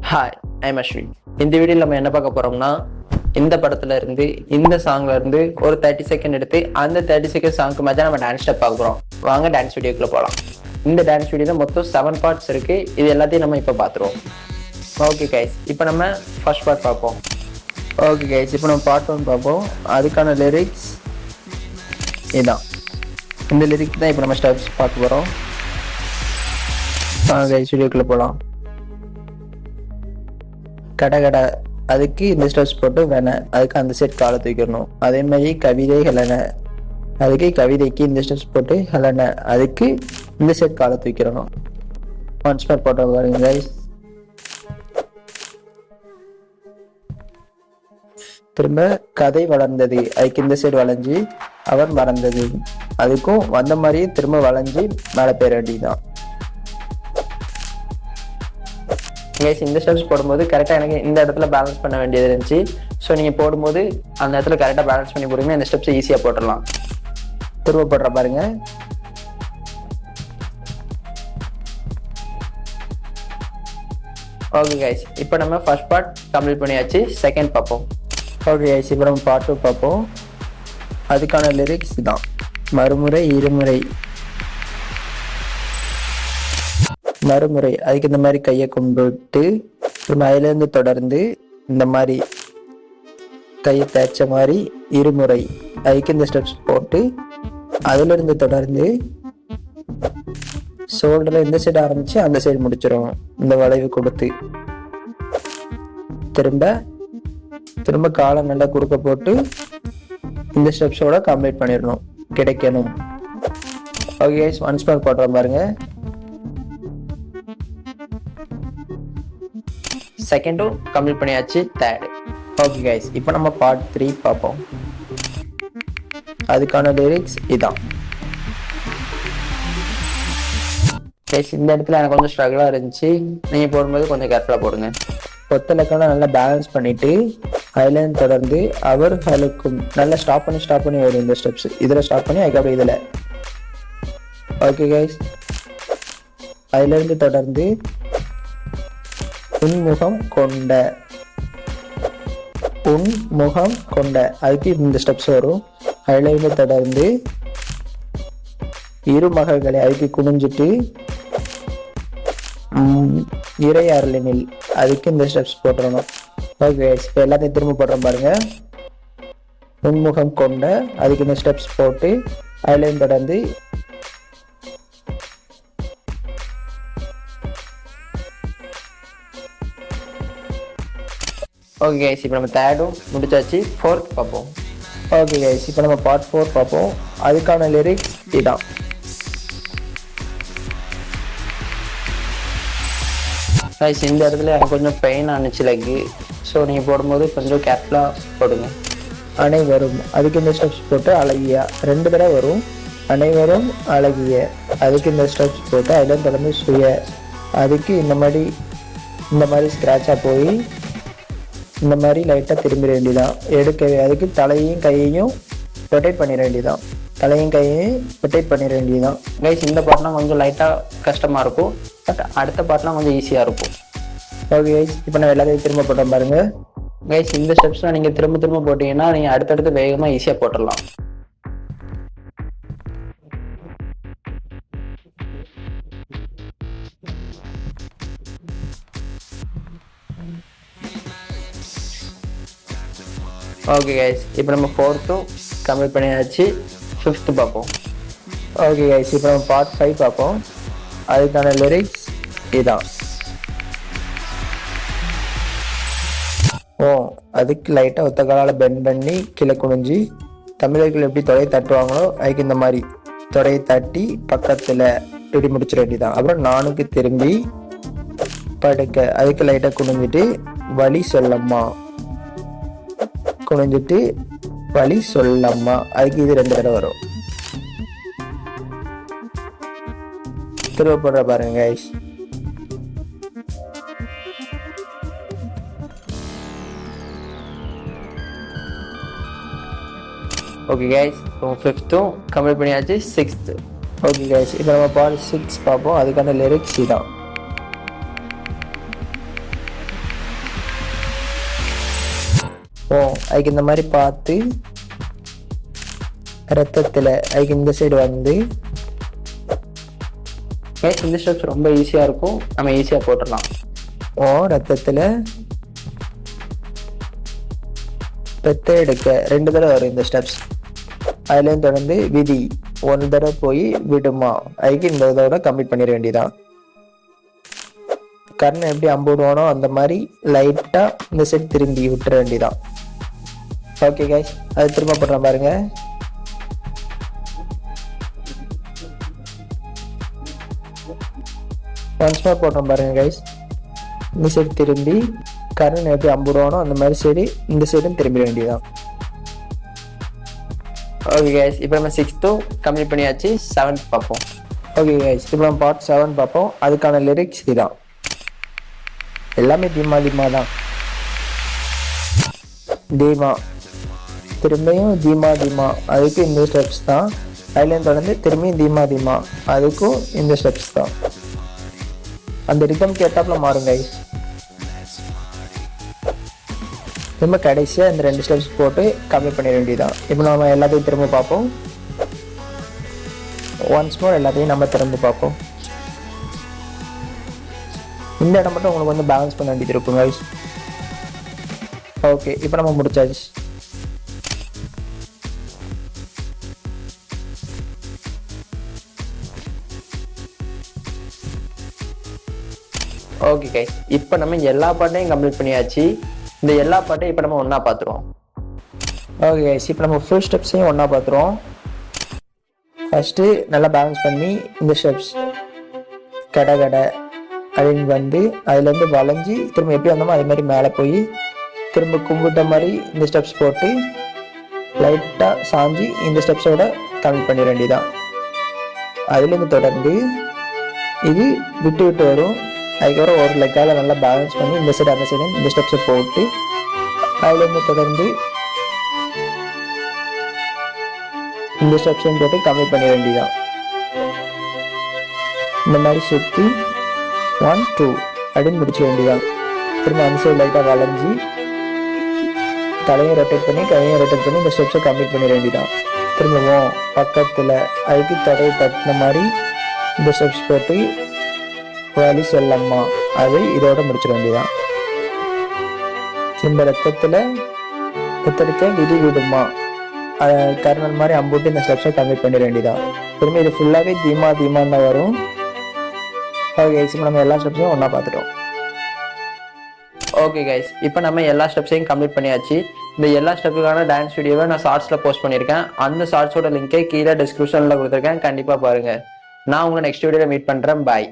Hi, I'm Ashwin. இந்த வீடியோவில் நம்ம என்ன பார்க்க போறோம்னா, இந்த படத்துல இருந்து இந்த சாங்ல இருந்து ஒரு 30 செகண்ட் எடுத்து அந்த 30 செகண்ட் சாங்க்கு மேட்சா நம்ம டான்ஸ் ஸ்டெப் பார்க்க போறோம். வாங்க டான்ஸ் வீடியோக்குள்ள போகலாம். இந்த டான்ஸ் வீடியோல மொத்தம் 7 பார்ட்ஸ் இருக்கு. இது எல்லாத்தையும் நம்ம இப்போ பார்த்துருவோம். ஓகே கைஸ், இப்போ நம்ம ஃபர்ஸ்ட் பார்ட் பார்ப்போம். ஓகே கைஸ், இப்போ நம்ம பார்ட் 1 பார்ப்போம். அதுக்கான லிரிக்ஸ் இதுதான். இந்த லிரிக்ஸ் தான் இப்போ நம்ம ஸ்டெப்ஸ் பார்க்க போறோம். கைஸ் வீடியோக்குள்ள போகலாம். கடை அதுக்கு இந்த ஸ்டெப்ஸ் போட்டு வேண அதுக்கு அந்த செட் காலை தூக்கிடணும். அதே மாதிரி கவிதை ஹெலன அதுக்கு கவிதைக்கு இந்த ஸ்டெப்ஸ் போட்டு ஹெலன அதுக்கு இந்த செட் காலை தூக்கிடணும். ஒன்ஸ் பேர் போட்டோ பாருங்க கைஸ். திரும்ப கதை வளர்ந்தது அதுக்கு இந்த சைடு வளைஞ்சி அவன் மறந்தது அதுக்கும் வந்த மாதிரியே திரும்ப வளைஞ்சி மேலே பேர் வேண்டியதுதான். இந்த ஸ்டெப்ஸ் போடும்போது கரெக்டாக எனக்கு இந்த இடத்துல பேலன்ஸ் பண்ண வேண்டியது இருந்துச்சு. ஸோ நீங்கள் போடும்போது அந்த இடத்துல கரெக்டாக பேலன்ஸ் பண்ணி போடுங்க. இந்த ஸ்டெப்ஸ் ஈஸியாக போட்டுடலாம். திரும்ப போடுற பாருங்க. ஓகே கைஸ், இப்போ நம்ம ஃபர்ஸ்ட் பார்ட் கம்ப்ளீட் பண்ணியாச்சு. செகண்ட் பார்ப்போம். ஓகே கைஸ், இப்போ நம்ம பார்ட் 2 பார்ப்போம். அதுக்கான லிரிக்ஸ் தான். மறுமுறை இருமுறை மறுமுறை அதுக்கு இந்த மாதிரி கையை கொண்டுட்டு திரும்ப அதுலேருந்து தொடர்ந்து இந்த மாதிரி கையை தேய்ச்ச மாதிரி இருமுறை அதுக்கு இந்த ஸ்டெப்ஸ் போட்டு அதுலேருந்து தொடர்ந்து ஷோல்டரில் இந்த சைடு ஆரம்பித்து அந்த சைடு முடிச்சிடும். இந்த வளைவு கொடுத்து திரும்ப காலை நல்லா குறுக்க போட்டு இந்த ஸ்டெப்ஸோட கம்ப்ளீட் பண்ணிடணும். கிடைக்கணும். ஓகே ஒன்ஸ் பேக் போட்டுறோம் பாருங்க. செகண்டும் கம்ப்ளீட் பண்ணியாச்சு. தேர்டு. ஓகே கைஸ், இப்போ நம்ம பார்ட் 3 பார்ப்போம். அதுக்கான லிரிக்ஸ் இதான். கைஸ், இந்த இடத்துல எனக்கு கொஞ்சம் ஸ்ட்ரகிளாக இருந்துச்சு. நீங்கள் போடும்போது கொஞ்சம் கேர்ஃபுல்லாக போடுங்க. ஒத்தலக்கெல்லாம் நல்லா பேலன்ஸ் பண்ணிட்டு அதுலேருந்து தொடர்ந்து அவர்களுக்கும் நல்லா ஸ்டாப் பண்ணி வரும். இந்த ஸ்டெப்ஸ் இதில் ஸ்டாப் பண்ணி அதுக்கப்புறம் இதில். ஓகே கைஸ், அதுலேருந்து தொடர்ந்து உன்முகம் கொண்ட அதுக்கு இந்த ஸ்டெப்ஸ் வரும். அதுல இருந்து தொடர்ந்து இரு மகள்களை அதுக்கு குனிஞ்சிட்டு இறையாறலினில் அதுக்கு இந்த ஸ்டெப்ஸ் போட்டுறணும். ஓகே இப்போ எல்லாத்தையும் திரும்ப போடுறோம் பாருங்க. உன்முகம் கொண்ட அதுக்கு இந்த ஸ்டெப்ஸ் போட்டு அதுலேயும் தொடர்ந்து ஓகே கைஸ், இப்போ நம்ம தேர்டும் முடிச்சாச்சு. ஃபோர்த் பார்ப்போம். ஓகே கைஸ், இப்போ நம்ம பார்ட் 4 பார்ப்போம். அதுக்கான லிரிக்ஸ் இதான். கைஸ், இந்த இடத்துல எனக்கு கொஞ்சம் பெயின் ஆனிச்சு லெக்கு. ஸோ நீங்கள் போடும்போது கொஞ்சம் கேர்ஃபுல்லாக போடுங்க. அனைவரும் அதுக்கு இந்த ஸ்டெப்ஸ் போட்டு அழகிய 2 தடவை வரும். அனைவரும் அழகிய அதுக்கு இந்த ஸ்டெப்ஸ் போட்டு அதில் தொடர்ந்து சுய அதுக்கு இந்த மாதிரி ஸ்க்ராட்சாக போய் இந்த மாதிரி லைட்டாக திரும்பிட வேண்டியதான். எடுக்கவே அதுக்கு தலையும் கையையும் ரொட்டேட் பண்ணிட வேண்டியதான். கைஸ், இந்த பாட்லாம் கொஞ்சம் லைட்டாக கஷ்டமாக இருக்கும். பட் அடுத்த பாட்லாம் கொஞ்சம் ஈஸியாக இருக்கும். ஓகே கைஸ், இப்போ நான் எல்லாத்தையும் திரும்ப போட்டோம் பாருங்க. கைஸ், இந்த ஸ்டெப்ஸ்லாம் நீங்கள் திரும்ப போட்டிங்கன்னா நீங்கள் அடுத்தடுத்து வேகமாக ஈஸியாக போட்டுடலாம். ஓகே கைஸ், இப்போ நம்ம 4த்தும் கம்ப்ளீட் பண்ணியாச்சு. 5th பார்ப்போம். ஓகே கைஸ், இப்போ நம்ம பார்ட் 5 பார்ப்போம். அதுக்கான லிரிக்ஸ் இதுதான். அதுக்கு லைட்டாக ஒத்த காலால் பெண்ட் பண்ணி கீழே குனிஞ்சு தமிழர்கள் எப்படி தொடையை தட்டுவாங்களோ அதுக்கு இந்த மாதிரி தொடையை தட்டி பக்கத்தில் இப்படி முடிச்சிட வேண்டியதான். அப்புறம் நானுக்கு திரும்பி படுக்க அதுக்கு லைட்டாக குனிஞ்சிட்டு வழி சொல்லம்மா குனிஞ்சிட்டு வழி சொல்லம்மா அதுக்கு இது 2 தடவை வரும். திரும்ப போடுற பாருங்க கைஸ். ஓகே கைஸ், 5த்தும் கம்ப்ளீட் பண்ணியாச்சு. 6th. ஓகே கைஸ், இப்போ நம்ம பார்ட் 6 பார்ப்போம். அதுக்கான லிரிக்ஸ் இதான். அதுக்கு இந்த மாதிரி பார்த்து ரத்தத்தில் அதுக்கு இந்த சைடு வந்து இந்த ஸ்டெப்ஸ் ரொம்ப ஈஸியாக இருக்கும், நம்ம ஈஸியாக போட்டுடலாம். ரத்தத்தில் ரத்தம் எடுக்க 2 தடவை வரும் இந்த ஸ்டெப்ஸ். அதுலேயும் தொடர்ந்து விதி 1 தடவை போய் விடுமா, அதுக்கு இந்த இதோட கம்ப்ளீட் பண்ணிட வேண்டியதான். கர்ணை எப்படி அம்புடுவானோ அந்த மாதிரி லைட்டாக இந்த சைடு திரும்பி விட்டுற வேண்டியதான். ஓகே கைஸ், அது திரும்ப போடுறேன் பாருங்க. ஒன்ஸ் மோர் போடுறோம் பாருங்க கைஸ். இந்த சைடு திரும்பி கர்ணன் எப்படி அம்புடுவானோ அந்த மாதிரி சைடு இந்த சைடும் திரும்பிட வேண்டியதான். ஓகே கைஸ், இப்போ நம்ம 6th கம்ப்ளீட் பண்ணியாச்சு. 7th பார்ப்போம். ஓகே கைஸ், இப்போ நம்ம பார்ட் 7 பார்ப்போம். அதுக்கான லிரிக்ஸ் இதான். எல்லாமே தீமா தீமா தான். தீமா திரும்பியும் தீமா தீமா, அதுக்கு இந்த ஸ்டெப்ஸ் தான். அதுலேயும் தொடர்ந்து திரும்பியும் தீமா தீமா, அதுக்கும் இந்த ஸ்டெப்ஸ் தான். அந்த ரிதம் கேட்டாப்புல மாறும் கைஸ். திரும்ப கடைசியாக இந்த 2 ஸ்டெப்ஸ் போட்டு கம்மி பண்ணிட வேண்டியதான். இப்போ நம்ம எல்லாத்தையும் திரும்ப பார்ப்போம். ஒன்ஸ் மோர் எல்லாத்தையும் நம்ம திரும்ப பார்ப்போம். இந்த இடம் மட்டும் உங்களுக்கு வந்து பேலன்ஸ் பண்ண வேண்டியது இருக்கும் கைஸ். ஓகே, இப்போ நம்ம முடிச்சாச்சு. ஓகே கைஸ், இப்போ நம்ம எல்லா பாட்டையும் கம்ப்ளீட் பண்ணியாச்சு. இந்த எல்லா பாட்டையும் இப்போ நம்ம ஒன்றா பார்த்துருவோம். ஓகே கைஸ், இப்போ நம்ம ஃபுல் ஸ்டெப்ஸையும் ஒன்றா பார்த்துருவோம். ஃபஸ்ட்டு நல்லா பேலன்ஸ் பண்ணி இந்த ஸ்டெப்ஸ் கடை கடை அப்படின்னு வந்து அதுலேருந்து வளைஞ்சி திரும்ப எப்படி வந்தோமோ அதே மாதிரி மேலே போய் திரும்ப கும்பிட்ட மாதிரி இந்த ஸ்டெப்ஸ் போட்டு லைட்டாக சாஞ்சி இந்த ஸ்டெப்ஸோட கம்ப்ளீட் பண்ணிட வேண்டியதான். அதுலேருந்து தொடர்ந்து இது விட்டு விட்டு வரும். அதுக்கப்புறம் ஒரு லெக்கால் நல்லா பேலன்ஸ் பண்ணி இந்த சைடு அந்த சைடு இந்த ஸ்டெப்ஸை போட்டு அதுலேருந்து தொடர்ந்து இந்த ஸ்டெப்ஸையும் போட்டு கம்ப்ளீட் பண்ணிட வேண்டியதான். இந்த மாதிரி சுற்றி 1 2 அப்படின்னு முடிச்ச வேண்டியதான். திரும்ப அந்த சைடு லைட்டாக வளைஞ்சி தலையை ரொட்டேட் பண்ணி கையை ரொட்டேட் பண்ணி இந்த ஸ்டெப்ஸை கம்ப்ளீட் பண்ணிட வேண்டியதான். திரும்பவும் பக்கத்தில் அதுக்கு தொடையை தட்டின மாதிரி இந்த ஸ்டெப்ஸ் போட்டு வலி சொல்லம்மா அது இதோட முடிச்சிட வேண்டியதான். திரும்ப ரத்தத்தில் விதி விடுமா கர்ணன் மாதிரி அம்பூட்டு இந்த ஸ்டெப்ஸை கம்ப்ளீட் பண்ணிட வேண்டியதான். திரும்ப இது ஃபுல்லாகவே தீமா தீமான்னு தான் வரும். ஓகே கைஸ், இப்போ நம்ம எல்லா ஸ்டெப்ஸையும் ஒன்றா பார்த்துட்டோம். ஓகே கைஸ், இப்போ நம்ம எல்லா ஸ்டெப்ஸையும் கம்ப்ளீட் பண்ணியாச்சு. இந்த எல்லா ஸ்டெப்புக்கான டான்ஸ் வீடியோவை நான் ஷார்ட்ஸில் போஸ்ட் பண்ணியிருக்கேன். அந்த ஷார்ட்ஸோட லிங்கை கீழே டிஸ்கிரிப்ஷனில் கொடுத்துருக்கேன், கண்டிப்பாக பாருங்கள். நான் உங்களை நெக்ஸ்ட் வீடியோவில் மீட் பண்ணுறேன். பாய்.